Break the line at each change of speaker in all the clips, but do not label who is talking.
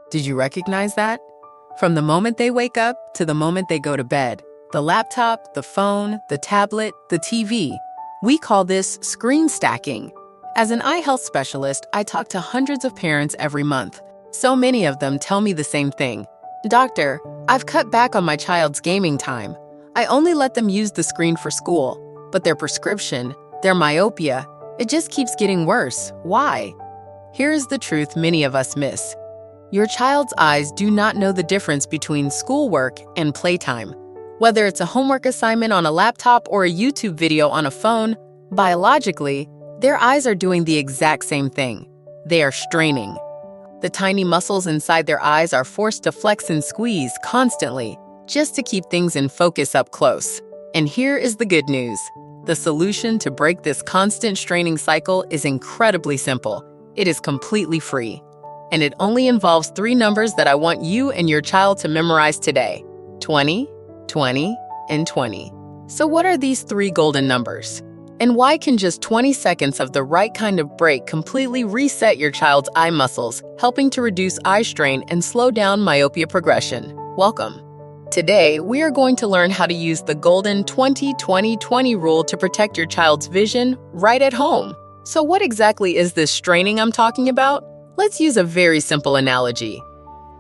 Did you recognize that? From the moment they wake up to the moment they go to bed, the laptop, the phone, the tablet, the TV. We call this screen stacking. As an eye health specialist, I talk to hundreds of parents every month. So many of them tell me the same thing. Doctor, I've cut back on my child's gaming time. I only let them use the screen for school, but their prescription, their myopia, it just keeps getting worse. Why? Here's the truth many of us miss. Your child's eyes do not know the difference between schoolwork and playtime. Whether it's a homework assignment on a laptop or a YouTube video on a phone, biologically, their eyes are doing the exact same thing. They are straining. The tiny muscles inside their eyes are forced to flex and squeeze constantly, just to keep things in focus up close. And here is the good news. The solution to break this constant straining cycle is incredibly simple. It is completely free. And it only involves 3 numbers that I want you and your child to memorize today: 20, 20, and 20. So what are these 3 golden numbers? And why can just 20 seconds of the right kind of break completely reset your child's eye muscles, helping to reduce eye strain and slow down myopia progression? Welcome. Today, we are going to learn how to use the golden 20-20-20 rule to protect your child's vision right at home. So what exactly is this straining I'm talking about? Let's use a very simple analogy.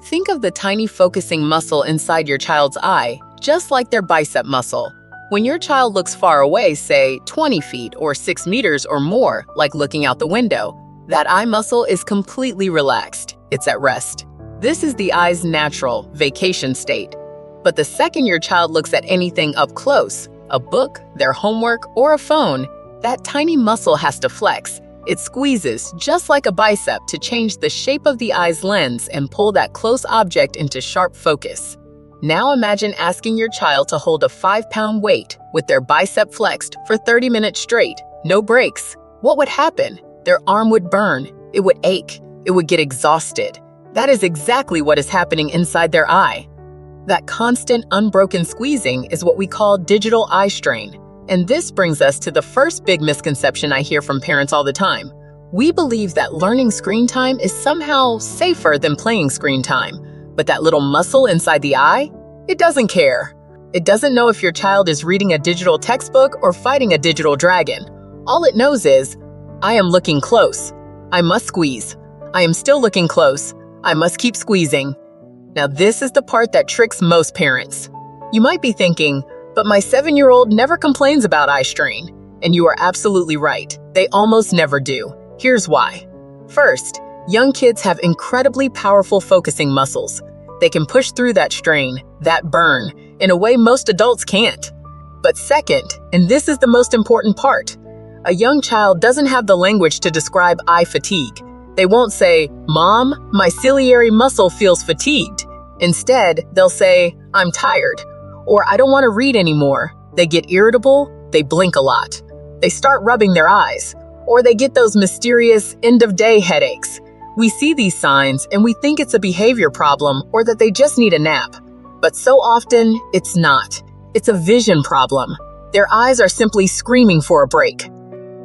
Think of the tiny focusing muscle inside your child's eye, just like their bicep muscle. When your child looks far away, say 20 feet or 6 meters or more, like looking out the window, that eye muscle is completely relaxed. It's at rest. This is the eye's natural vacation state. But the second your child looks at anything up close, a book, their homework, or a phone, that tiny muscle has to flex. It squeezes, just like a bicep, to change the shape of the eye's lens and pull that close object into sharp focus. Now imagine asking your child to hold a 5-pound weight with their bicep flexed for 30 minutes straight, no breaks. What would happen? Their arm would burn, it would ache, it would get exhausted. That is exactly what is happening inside their eye. That constant, unbroken squeezing is what we call digital eye strain. And this brings us to the first big misconception I hear from parents all the time. We believe that learning screen time is somehow safer than playing screen time. But that little muscle inside the eye, it doesn't care. It doesn't know if your child is reading a digital textbook or fighting a digital dragon. All it knows is, I am looking close. I must squeeze. I am still looking close. I must keep squeezing. Now this is the part that tricks most parents. You might be thinking, but my 7-year-old never complains about eye strain. And you are absolutely right. They almost never do. Here's why. First, young kids have incredibly powerful focusing muscles. They can push through that strain, that burn, in a way most adults can't. But second, and this is the most important part, a young child doesn't have the language to describe eye fatigue. They won't say, "Mom, my ciliary muscle feels fatigued." Instead, they'll say, "I'm tired," or "I don't want to read anymore." They get irritable, they blink a lot. They start rubbing their eyes, or they get those mysterious end-of-day headaches. We see these signs and we think it's a behavior problem or that they just need a nap. But so often, it's not. It's a vision problem. Their eyes are simply screaming for a break.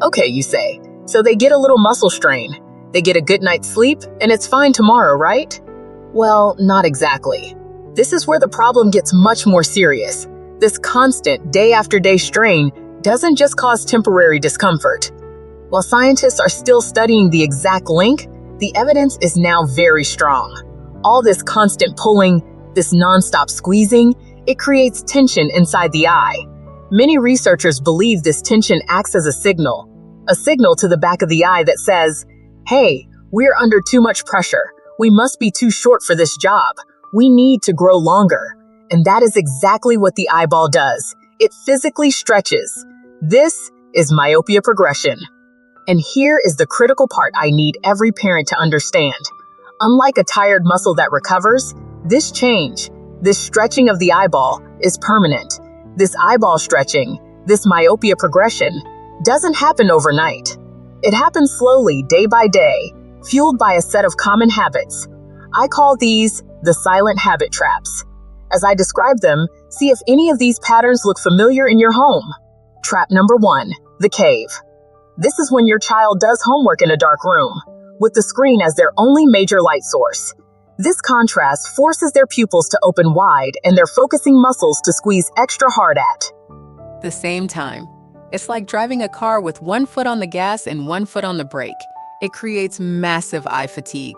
Okay, you say, so they get a little muscle strain. They get a good night's sleep and it's fine tomorrow, right? Well, not exactly. This is where the problem gets much more serious. This constant, day-after-day strain doesn't just cause temporary discomfort. While scientists are still studying the exact link, the evidence is now very strong. All this constant pulling, this nonstop squeezing, it creates tension inside the eye. Many researchers believe this tension acts as a signal to the back of the eye that says, "Hey, we're under too much pressure. We must be too short for this job. We need to grow longer." And that is exactly what the eyeball does. It physically stretches. This is myopia progression. And here is the critical part I need every parent to understand. Unlike a tired muscle that recovers, this change, this stretching of the eyeball, is permanent. This eyeball stretching, this myopia progression, doesn't happen overnight. It happens slowly, day by day, fueled by a set of common habits. I call these the silent habit traps. As I describe them, see if any of these patterns look familiar in your home. Trap number 1, the cave. This is when your child does homework in a dark room, with the screen as their only major light source.
This contrast forces their pupils to open wide and their focusing muscles to squeeze extra hard at
the same time. It's like driving a car with one foot on the gas and one foot on the brake. It creates massive eye fatigue.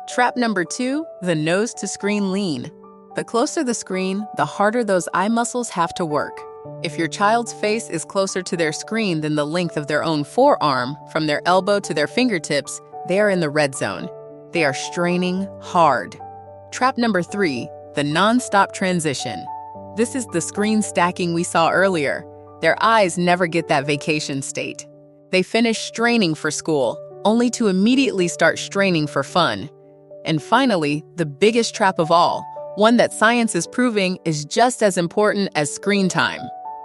Trap number 2, the nose to screen lean. The closer the screen, the harder those eye muscles have to work. If your child's face is closer to their screen than the length of their own forearm, from their elbow to their fingertips, they are in the red zone. They are straining hard. Trap number 3, the non-stop transition. This is the screen stacking we saw earlier. Their eyes never get that vacation state. They finish straining for school, only to immediately start straining for fun. And finally, the biggest trap of all, one that science is proving is just as important as screen time.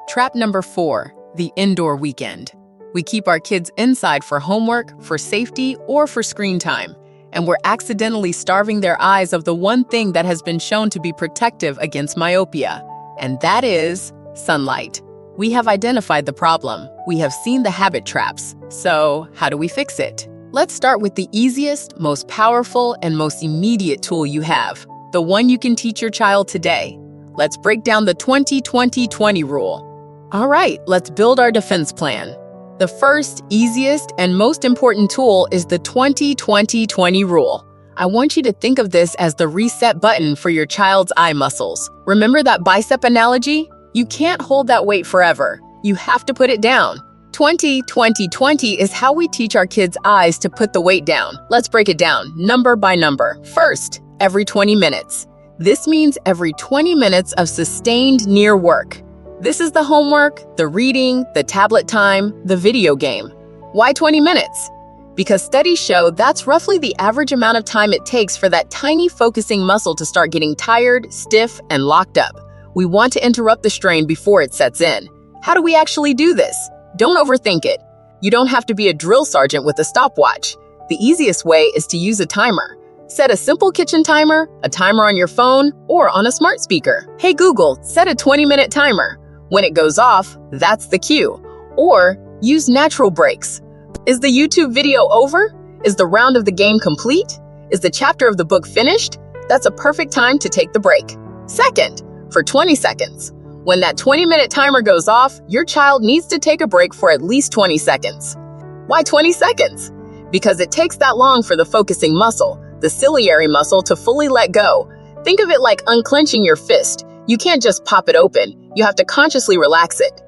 Trap number 4, the indoor weekend. We keep our kids inside for homework, for safety, or for screen time, and we're accidentally starving their eyes of the one thing that has been shown to be protective against myopia, and that is sunlight. We have identified the problem. We have seen the habit traps. So, how do we fix it? Let's start with the easiest, most powerful, and most immediate tool you have, the one you can teach your child today. Let's break down the 20-20-20 rule. All right, let's build our defense plan. The first, easiest, and most important tool is the 20-20-20 rule. I want you to think of this as the reset button for your child's eye muscles. Remember that bicep analogy? You can't hold that weight forever. You have to put it down. 20-20-20 is how we teach our kids' eyes to put the weight down. Let's break it down, number by number. First, every 20 minutes. This means every 20 minutes of sustained near work. This is the homework, the reading, the tablet time, the video game. Why 20 minutes? Because studies show that's roughly the average amount of time it takes for that tiny focusing muscle to start getting tired, stiff, and locked up. We want to interrupt the strain before it sets in. How do we actually do this? Don't overthink it. You don't have to be a drill sergeant with a stopwatch. The easiest way is to use a timer. Set a simple kitchen timer, a timer on your phone, or on a smart speaker. Hey Google, set a 20-minute timer. When it goes off, that's the cue. Or use natural breaks. Is the YouTube video over? Is the round of the game complete? Is the chapter of the book finished? That's a perfect time to take the break. Second, for 20 seconds. When that 20-minute timer goes off, your child needs to take a break for at least 20 seconds. Why 20 seconds? Because it takes that long for the focusing muscle, the ciliary muscle, to fully let go. Think of it like unclenching your fist. You can't just pop it open. You have to consciously relax it.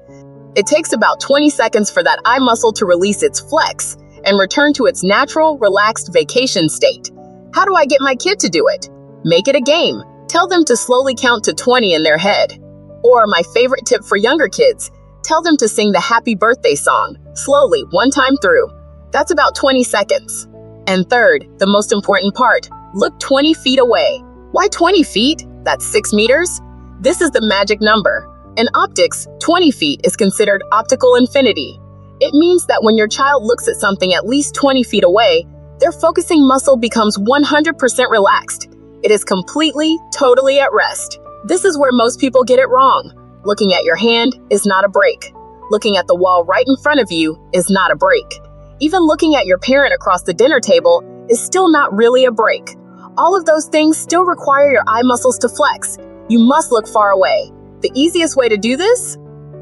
It takes about 20 seconds for that eye muscle to release its flex and return to its natural, relaxed vacation state. How do I get my kid to do it? Make it a game. Tell them to slowly count to 20 in their head. Or my favorite tip for younger kids, tell them to sing the happy birthday song, slowly, one time through. That's about 20 seconds. And third, the most important part, look 20 feet away. Why 20 feet? That's 6 meters? This is the magic number. In optics, 20 feet is considered optical infinity. It means that when your child looks at something at least 20 feet away, their focusing muscle becomes 100% relaxed. It is completely, totally at rest. This is where most people get it wrong. Looking at your hand is not a break. Looking at the wall right in front of you is not a break. Even looking at your parent across the dinner table is still not really a break. All of those things still require your eye muscles to flex. You must look far away. The easiest way to do this?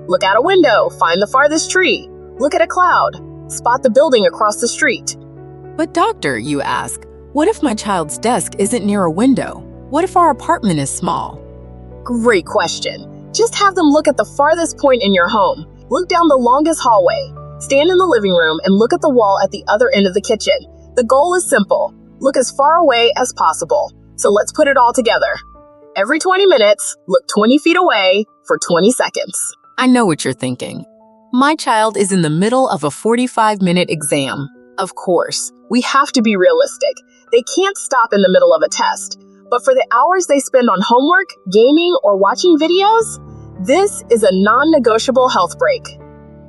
Look out a window, find the farthest tree. Look at a cloud. Spot the building across the street. But doctor, you ask, what if my child's desk isn't near a window? What if our apartment is small?
Great question. Just have them look at the farthest point in your home. Look down the longest hallway. Stand in the living room and look at the wall at the other end of the kitchen. The goal is simple. Look as far away as possible. So let's put it all together. Every 20 minutes, look 20 feet away for 20 seconds.
I know what you're thinking. My child is in the middle of a 45-minute exam.
Of course, we have to be realistic. They can't stop in the middle of a test. But for the hours they spend on homework, gaming, or watching videos, this is a non-negotiable health break.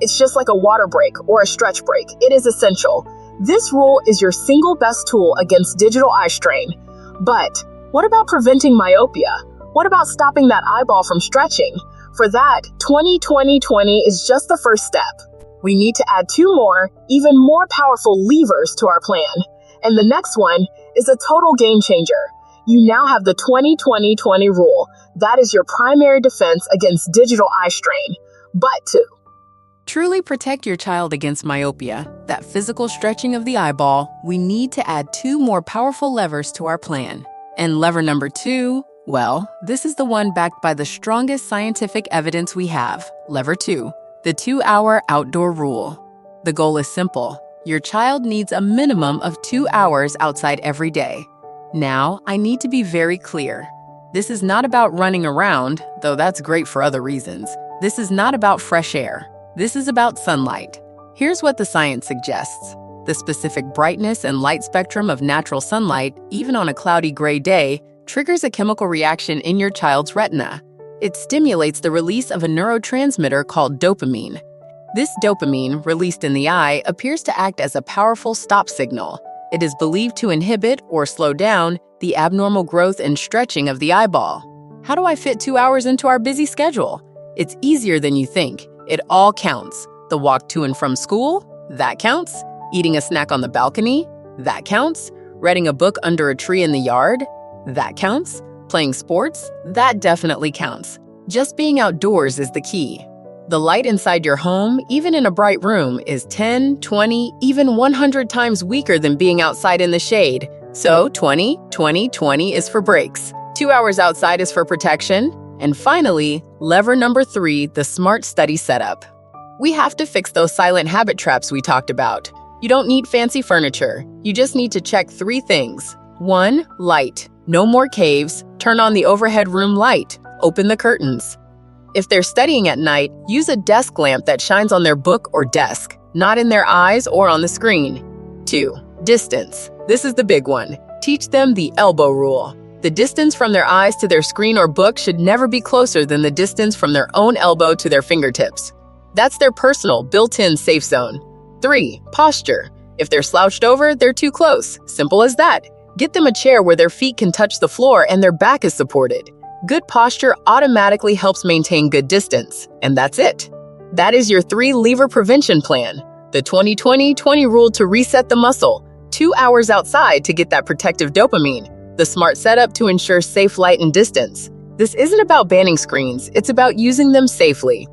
It's just like a water break or a stretch break. It is essential. This rule is your single best tool against digital eye strain. But what about preventing myopia? What about stopping that eyeball from stretching? For that, 20-20-20 is just the first step. We need to add 2 more, even more powerful levers to our plan. And the next one is a total game changer. You now have the 20-20-20 rule. That is your primary defense against digital eye strain. But to
truly protect your child against myopia, that physical stretching of the eyeball, we need to add two more powerful levers to our plan. And lever number 2, well, this is the one backed by the strongest scientific evidence we have. Lever 2, the 2-hour outdoor rule. The goal is simple. Your child needs a minimum of 2 hours outside every day. Now, I need to be very clear. This is not about running around, though that's great for other reasons. This is not about fresh air. This is about sunlight. Here's what the science suggests. The specific brightness and light spectrum of natural sunlight, even on a cloudy gray day, triggers a chemical reaction in your child's retina. It stimulates the release of a neurotransmitter called dopamine. This dopamine, released in the eye, appears to act as a powerful stop signal. It is believed to inhibit or slow down the abnormal growth and stretching of the eyeball. How do I fit 2 hours into our busy schedule? It's easier than you think. It all counts. The walk to and from school? That counts. Eating a snack on the balcony? That counts. Reading a book under a tree in the yard? That counts. Playing sports? That definitely counts. Just being outdoors is the key. The light inside your home, even in a bright room, is 10, 20, even 100 times weaker than being outside in the shade. So 20, 20, 20 is for breaks. 2 hours outside is for protection. And finally, lever number 3, the smart study setup. We have to fix those silent habit traps we talked about. You don't need fancy furniture. You just need to check 3 things. 1, light. No more caves. Turn on the overhead room light. Open the curtains. If they're studying at night, use a desk lamp that shines on their book or desk, not in their eyes or on the screen. 2, distance. This is the big one. Teach them the elbow rule. The distance from their eyes to their screen or book should never be closer than the distance from their own elbow to their fingertips. That's their personal, built-in safe zone. 3, posture. If they're slouched over, they're too close. Simple as that. Get them a chair where their feet can touch the floor and their back is supported. Good posture automatically helps maintain good distance. And that's it. That is your 3-lever prevention plan. The 20-20-20 rule to reset the muscle. 2 hours outside to get that protective dopamine. The smart setup to ensure safe light and distance. This isn't about banning screens, it's about using them safely.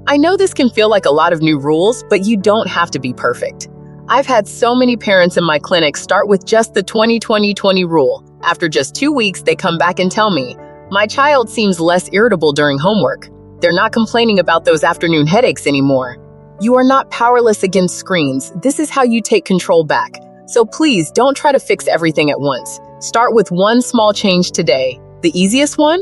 I know this can feel like a lot of new rules, but you don't have to be perfect. I've had so many parents in my clinic start with just the 20-20-20 rule. After just 2 weeks, they come back and tell me, "My child seems less irritable during homework. They're not complaining about those afternoon headaches anymore." You are not powerless against screens. This is how you take control back. So please don't try to fix everything at once. Start with one small change today. The easiest one?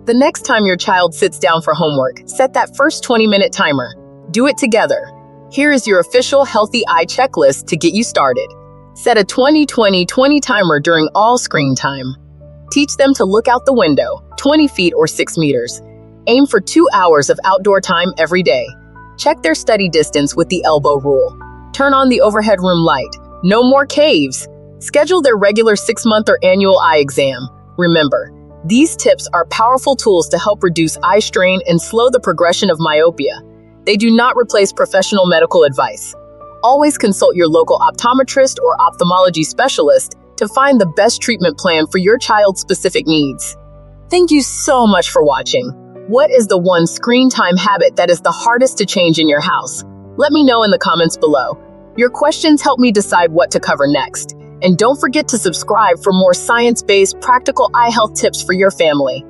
The next time your child sits down for homework, set that first 20-minute timer. Do it together. Here is your official Healthy Eye checklist to get you started. Set a 20-20-20 timer during all screen time. Teach them to look out the window, 20 feet or 6 meters. Aim for 2 hours of outdoor time every day. Check their study distance with the elbow rule. Turn on the overhead room light. No more caves. Schedule their regular 6-month or annual eye exam. Remember, these tips are powerful tools to help reduce eye strain and slow the progression of myopia. They do not replace professional medical advice. Always consult your local optometrist or ophthalmology specialist to find the best treatment plan for your child's specific needs. Thank you so much for watching. What is the one screen time habit that is the hardest to change in your house? Let me know in the comments below. Your questions help me decide what to cover next. And don't forget to subscribe for more science-based, practical eye health tips for your family.